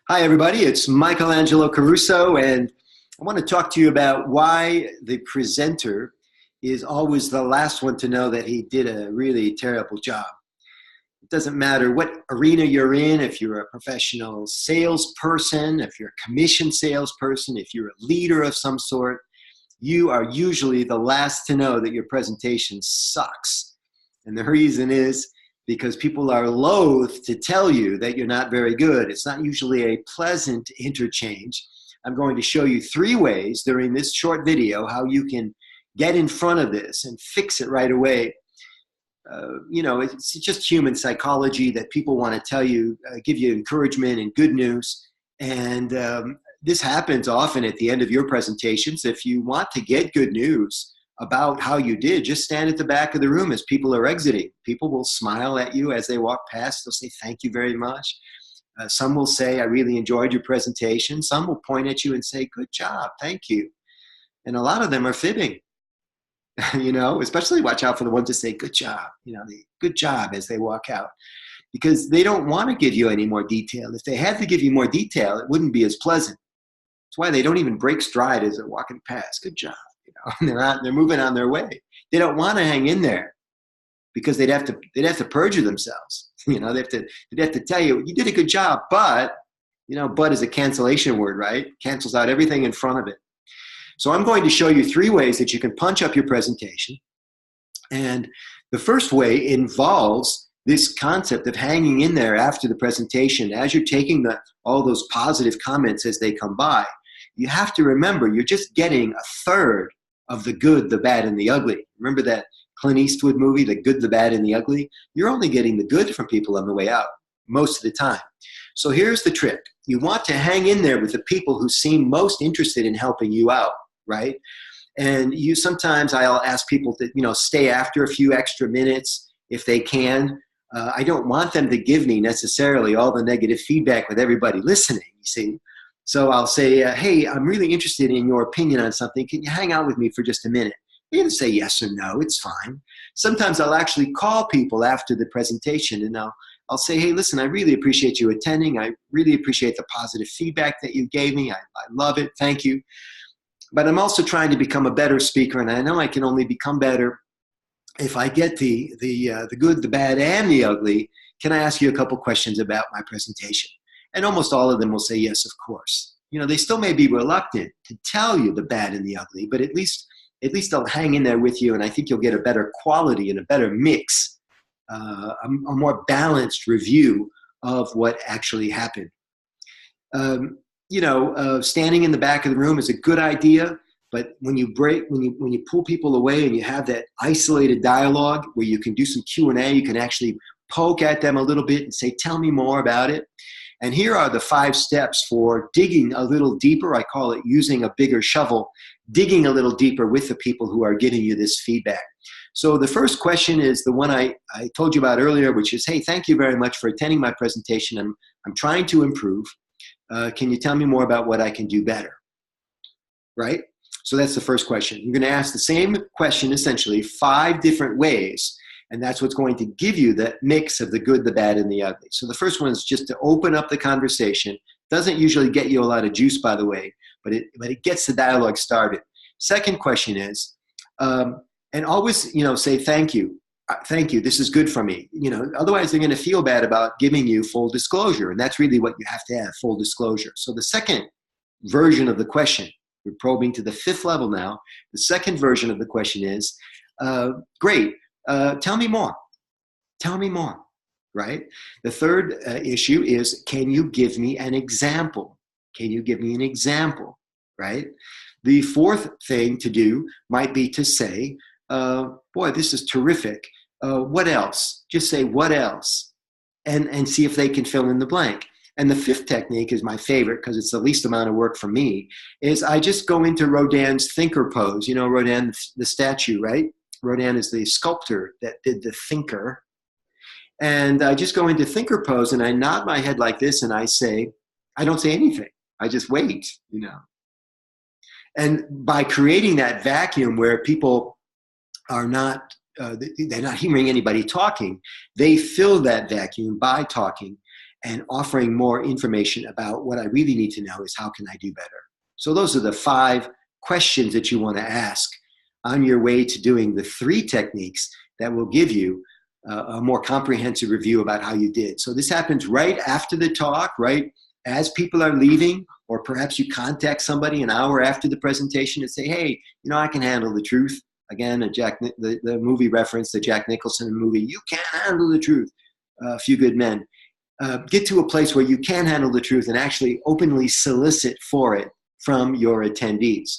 Hi, everybody. It's Michael Angelo Caruso, and I want to talk to you about why the presenter is always the last one to know that he did a really terrible job. It doesn't matter what arena you're in, if you're a professional salesperson, if you're a commission salesperson, if you're a leader of some sort, you are usually the last to know that your presentation sucks. And the reason is because people are loath to tell you that you're not very good. It's not usually a pleasant interchange. I'm going to show you 3 ways during this short video how you can get in front of this and fix it right away. It's just human psychology that people want to tell you, give you encouragement and good news. And this happens often at the end of your presentations. If you want to get good news about how you did, just stand at the back of the room as people are exiting. People will smile at you as they walk past. They'll say, "Thank you very much." Some will say, "I really enjoyed your presentation." Some will point at you and say, "Good job, thank you." And a lot of them are fibbing. Especially watch out for the ones that say, "Good job," good job as they walk out, because they don't want to give you any more detail. If they had to give you more detail, it wouldn't be as pleasant. That's why they don't even break stride as they're walking past. "Good job." And they're moving on their way. They don't want to hang in there because they'd have to perjure themselves. They'd have to tell you, "You did a good job, but," but is a cancellation word, right? Cancels out everything in front of it. So I'm going to show you 3 ways that you can punch up your presentation. And the first way involves this concept of hanging in there after the presentation. As you're taking all those positive comments as they come by, you have to remember you're just getting a third of the good, the bad, and the ugly. Remember that Clint Eastwood movie, The Good, the Bad, and the Ugly? You're only getting the good from people on the way out most of the time. So here's the trick. You want to hang in there with the people who seem most interested in helping you out, right? And sometimes I'll ask people to, stay after a few extra minutes if they can. I don't want them to give me necessarily all the negative feedback with everybody listening, you see. So I'll say, "Hey, I'm really interested in your opinion on something. Can you hang out with me for just a minute?" You can say yes or no. It's fine. Sometimes I'll actually call people after the presentation, and I'll say, "Hey, listen, I really appreciate you attending. I really appreciate the positive feedback that you gave me. I love it. Thank you. But I'm also trying to become a better speaker, and I know I can only become better if I get the good, the bad, and the ugly. Can I ask you a couple questions about my presentation?" And almost all of them will say yes, of course. They still may be reluctant to tell you the bad and the ugly, but at least they'll hang in there with you, and I think you'll get a better quality and a better mix, a more balanced review of what actually happened. Standing in the back of the room is a good idea, but when you pull people away and you have that isolated dialogue where you can do some Q&A, you can actually poke at them a little bit and say, "Tell me more about it." And here are the 5 steps for digging a little deeper. I call it using a bigger shovel, digging a little deeper with the people who are giving you this feedback. So the first question is the one I told you about earlier, which is, "Hey, thank you very much for attending my presentation. I'm trying to improve. Can you tell me more about what I can do better?" Right? So that's the first question. You're going to ask the same question, essentially, 5 different ways. And that's what's going to give you that mix of the good, the bad, and the ugly. So the first one is just to open up the conversation. Doesn't usually get you a lot of juice, by the way, but it gets the dialogue started. Second question is, and always, say, "Thank you. Thank you. This is good for me." Otherwise they're going to feel bad about giving you full disclosure. And that's really what you have to have, full disclosure. So the second version of the question, we're probing to the 5th level now. The second version of the question is, "Great. Tell me more. Tell me more," right? The third issue is, "Can you give me an example? Can you give me an example?" Right? The fourth thing to do might be to say, "Boy, this is terrific. What else?" Just say, "What else?" And see if they can fill in the blank. And the 5th technique is my favorite because it's the least amount of work for me, is I just go into Rodin's thinker pose. Rodin, the statue, right? Rodin is the sculptor that did the thinker. And I just go into thinker pose and I nod my head like this and I don't say anything. I just wait, And by creating that vacuum where people are not, they're not hearing anybody talking, they fill that vacuum by talking. and offering more information about what I really need to know is how can I do better? So those are the 5 questions that you want to ask on your way to doing the 3 techniques that will give you a more comprehensive review about how you did. So this happens right after the talk, right as people are leaving, or perhaps you contact somebody an hour after the presentation and say, hey, I can handle the truth. Again, the movie reference, the Jack Nicholson movie, you can't handle the truth. A Few Good Men. Get to a place where you can handle the truth and actually openly solicit for it from your attendees.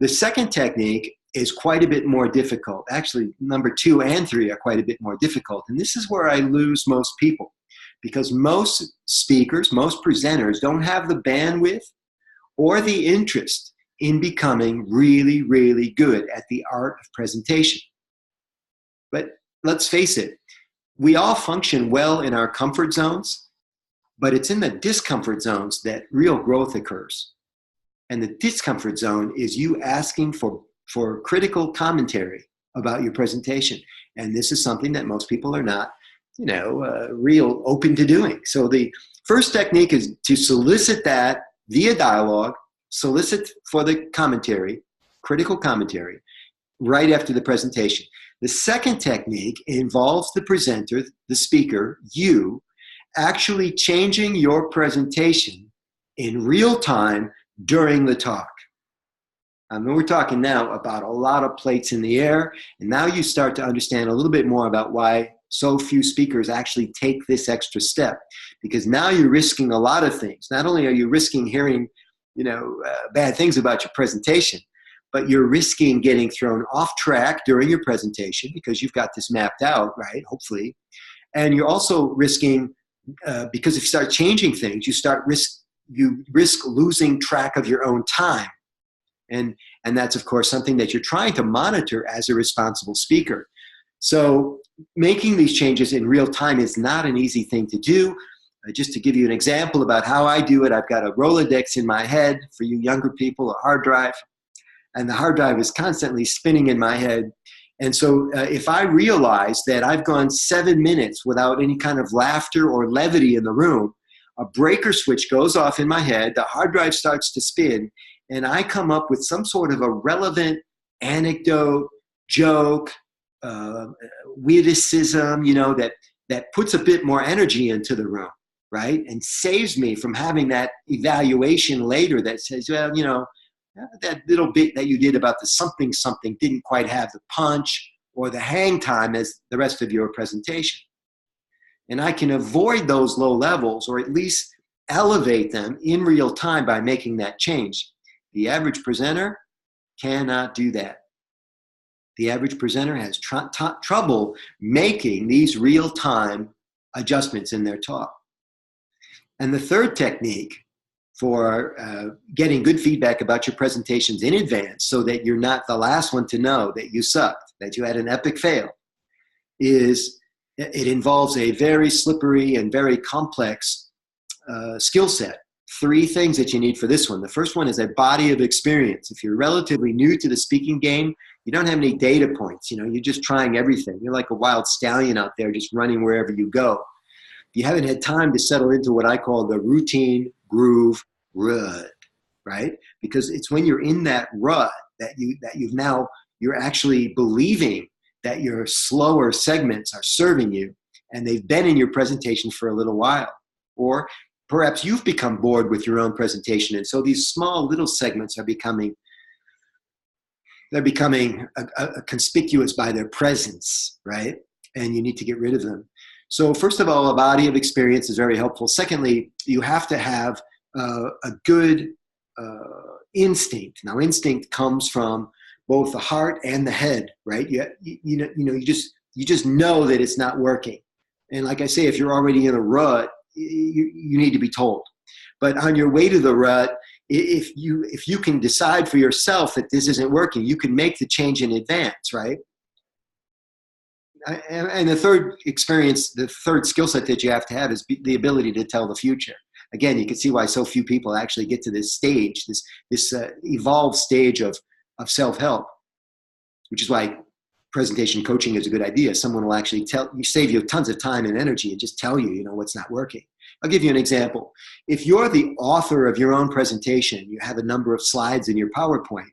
The second technique is quite a bit more difficult. Actually, number 2 and 3 are quite a bit more difficult. And this is where I lose most people, because most speakers, most presenters don't have the bandwidth or the interest in becoming really, really good at the art of presentation. But let's face it, we all function well in our comfort zones, but it's in the discomfort zones that real growth occurs. And the discomfort zone is you asking for critical commentary about your presentation. And this is something that most people are not, real open to doing. So the first technique is to solicit that via dialogue, solicit for the commentary, critical commentary, right after the presentation. The second technique involves the presenter, the speaker, you, actually changing your presentation in real time during the talk. I mean, we're talking now about a lot of plates in the air, and now you start to understand a little bit more about why so few speakers actually take this extra step, because now you're risking a lot of things. Not only are you risking hearing, bad things about your presentation, but you're risking getting thrown off track during your presentation because you've got this mapped out, right? Hopefully. And you're also risking, because if you start changing things, you risk losing track of your own time. And that's, of course, something that you're trying to monitor as a responsible speaker. So making these changes in real time is not an easy thing to do. Just to give you an example about how I do it, I've got a Rolodex in my head, for you younger people, a hard drive. And the hard drive is constantly spinning in my head. And so if I realize that I've gone 7 minutes without any kind of laughter or levity in the room, a breaker switch goes off in my head, the hard drive starts to spin, and I come up with some sort of a relevant anecdote, joke, witticism, that puts a bit more energy into the room, right? And saves me from having that evaluation later that says, well, that little bit that you did about the something didn't quite have the punch or the hang time as the rest of your presentation. And I can avoid those low levels, or at least elevate them in real time by making that change. The average presenter cannot do that. The average presenter has trouble making these real-time adjustments in their talk. And the third technique for getting good feedback about your presentations in advance, so that you're not the last one to know that you sucked, that you had an epic fail, is it involves a very slippery and very complex skill set. 3 things that you need for this one. The first one is a body of experience. If you're relatively new to the speaking game, you don't have any data points. You're just trying everything. You're like a wild stallion out there just running wherever you go. You haven't had time to settle into what I call the routine groove rut, right? Because it's when you're in that rut that you're actually believing that your slower segments are serving you, and they've been in your presentation for a little while. Or perhaps you've become bored with your own presentation, and so these small little segments are becoming conspicuous by their presence, right? And you need to get rid of them. So first of all, a body of experience is very helpful. Secondly, you have to have a good instinct. Now, instinct comes from both the heart and the head, right? You just know that it's not working. And like I say, if you're already in a rut, you need to be told. But on your way to the rut, if you can decide for yourself that this isn't working, you can make the change in advance, right? And the third skill set that you have to have is the ability to tell the future. Again, you can see why so few people actually get to this stage, this evolved stage of self-help, which is why presentation coaching is a good idea. Someone will actually save you tons of time and energy and just tell you, what's not working. I'll give you an example. If you're the author of your own presentation, you have a number of slides in your PowerPoint,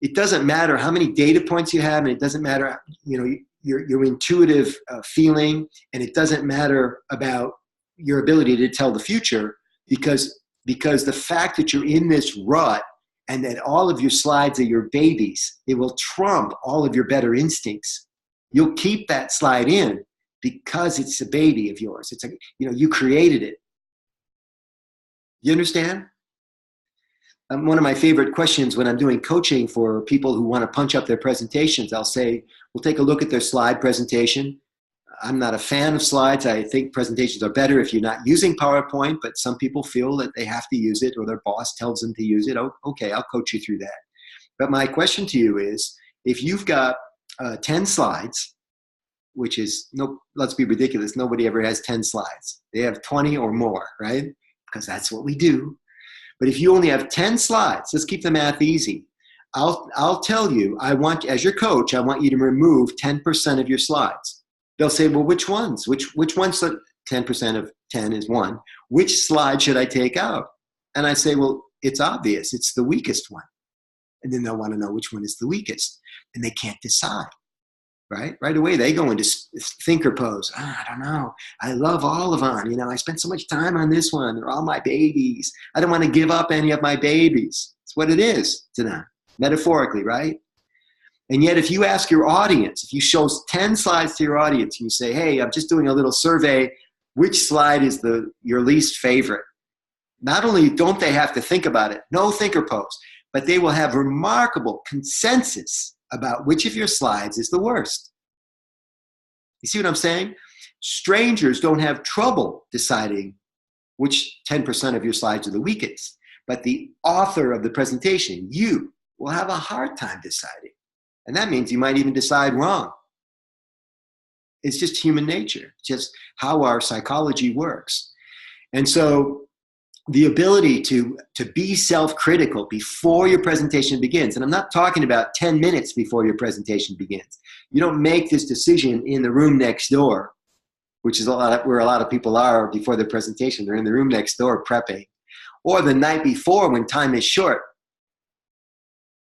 it doesn't matter how many data points you have, and it doesn't matter, your intuitive feeling, and it doesn't matter about your ability to tell the future, because the fact that you're in this rut and that all of your slides are your babies, it will trump all of your better instincts. You'll keep that slide in because it's a baby of yours. It's you created it. You understand? One of my favorite questions when I'm doing coaching for people who want to punch up their presentations, I'll say, we'll take a look at their slide presentation. I'm not a fan of slides. I think presentations are better if you're not using PowerPoint, but some people feel that they have to use it or their boss tells them to use it. Oh, okay, I'll coach you through that. But my question to you is, if you've got 10 slides, which is, let's be ridiculous, nobody ever has 10 slides. They have 20 or more, right? Because that's what we do. But if you only have 10 slides, let's keep the math easy. I'll tell you, as your coach, I want you to remove 10% of your slides. They'll say, well, which ones? Which ones? 10% of 10 is 1. Which slide should I take out? And I say, well, it's obvious. It's the weakest one. And then they'll want to know which one is the weakest. And they can't decide. Right away, they go into thinker pose. I don't know. I love all of them. I spent so much time on this one. They're all my babies. I don't want to give up any of my babies. It's what it is to them, metaphorically, right? And yet, if you ask your audience, if you show 10 slides to your audience, and you say, hey, I'm just doing a little survey, which slide is your least favorite? Not only don't they have to think about it, no thinker pose, but they will have remarkable consensus about which of your slides is the worst. You see what I'm saying? Strangers don't have trouble deciding which 10% of your slides are the weakest, but the author of the presentation, you, will have a hard time deciding. And that means you might even decide wrong. It's just human nature, just how our psychology works. And so the ability to be self-critical before your presentation begins, and I'm not talking about 10 minutes before your presentation begins. You don't make this decision in the room next door, which is where a lot of people are before their presentation. They're in the room next door prepping, or the night before when time is short.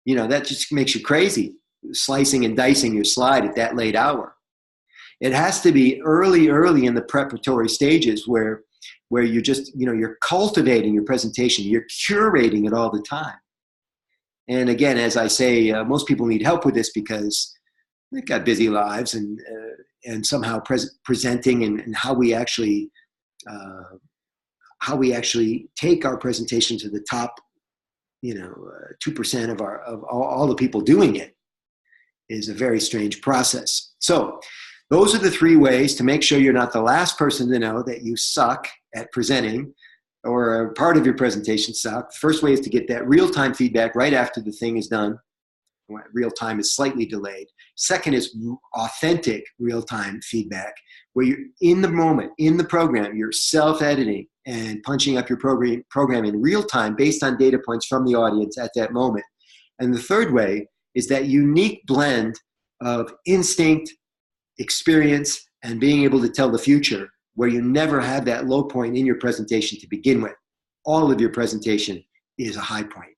That just makes you crazy, slicing and dicing your slide at that late hour. It has to be early in the preparatory stages where you're just, you're cultivating your presentation, you're curating it all the time. And again, as I say, most people need help with this because they've got busy lives, and somehow presenting and how we actually take our presentation to the top, 2% of all the people doing it is a very strange process. So those are the 3 ways to make sure you're not the last person to know that you suck at presenting or a part of your presentation sucked. First way is to get that real-time feedback right after the thing is done. Real-time is slightly delayed. Second is authentic real-time feedback, where you're in the moment, in the program, you're self-editing and punching up your program in real time based on data points from the audience at that moment. And the third way is that unique blend of instinct, experience, and being able to tell the future, where you never have that low point in your presentation to begin with. All of your presentation is a high point.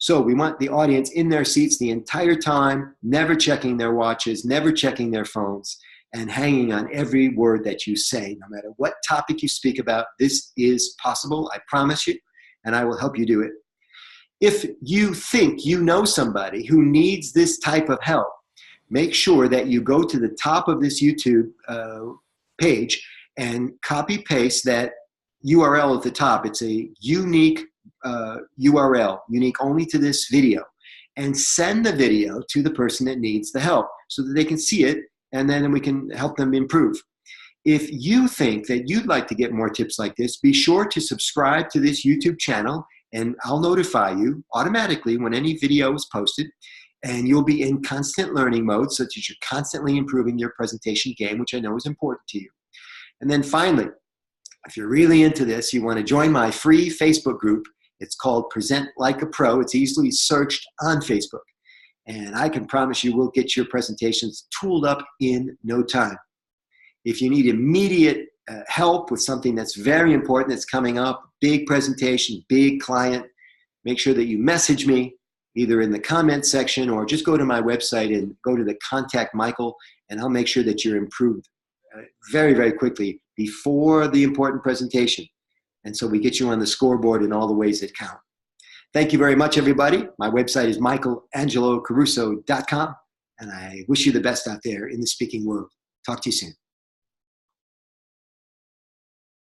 So we want the audience in their seats the entire time, never checking their watches, never checking their phones, and hanging on every word that you say. No matter what topic you speak about, this is possible, I promise you, and I will help you do it. If you think you know somebody who needs this type of help, make sure that you go to the top of this YouTube page and copy paste that URL at the top. It's a unique URL, unique only to this video, and send the video to the person that needs the help so that they can see it, and then we can help them improve. If you think that you'd like to get more tips like this, be sure to subscribe to this YouTube channel, and I'll notify you automatically when any video is posted, and you'll be in constant learning mode so that you're constantly improving your presentation game, which I know is important to you. And then finally, if you're really into this, you want to join my free Facebook group. It's called Present Like a Pro. It's easily searched on Facebook. And I can promise you we'll get your presentations tooled up in no time. If you need immediate help with something that's very important that's coming up, big presentation, big client, make sure that you message me either in the comment section or just go to my website and go to the Contact Michael, and I'll make sure that you're improved very, very quickly before the important presentation. And so we get you on the scoreboard in all the ways that count. Thank you very much, everybody. My website is michaelangelocaruso.com, and I wish you the best out there in the speaking world. Talk to you soon.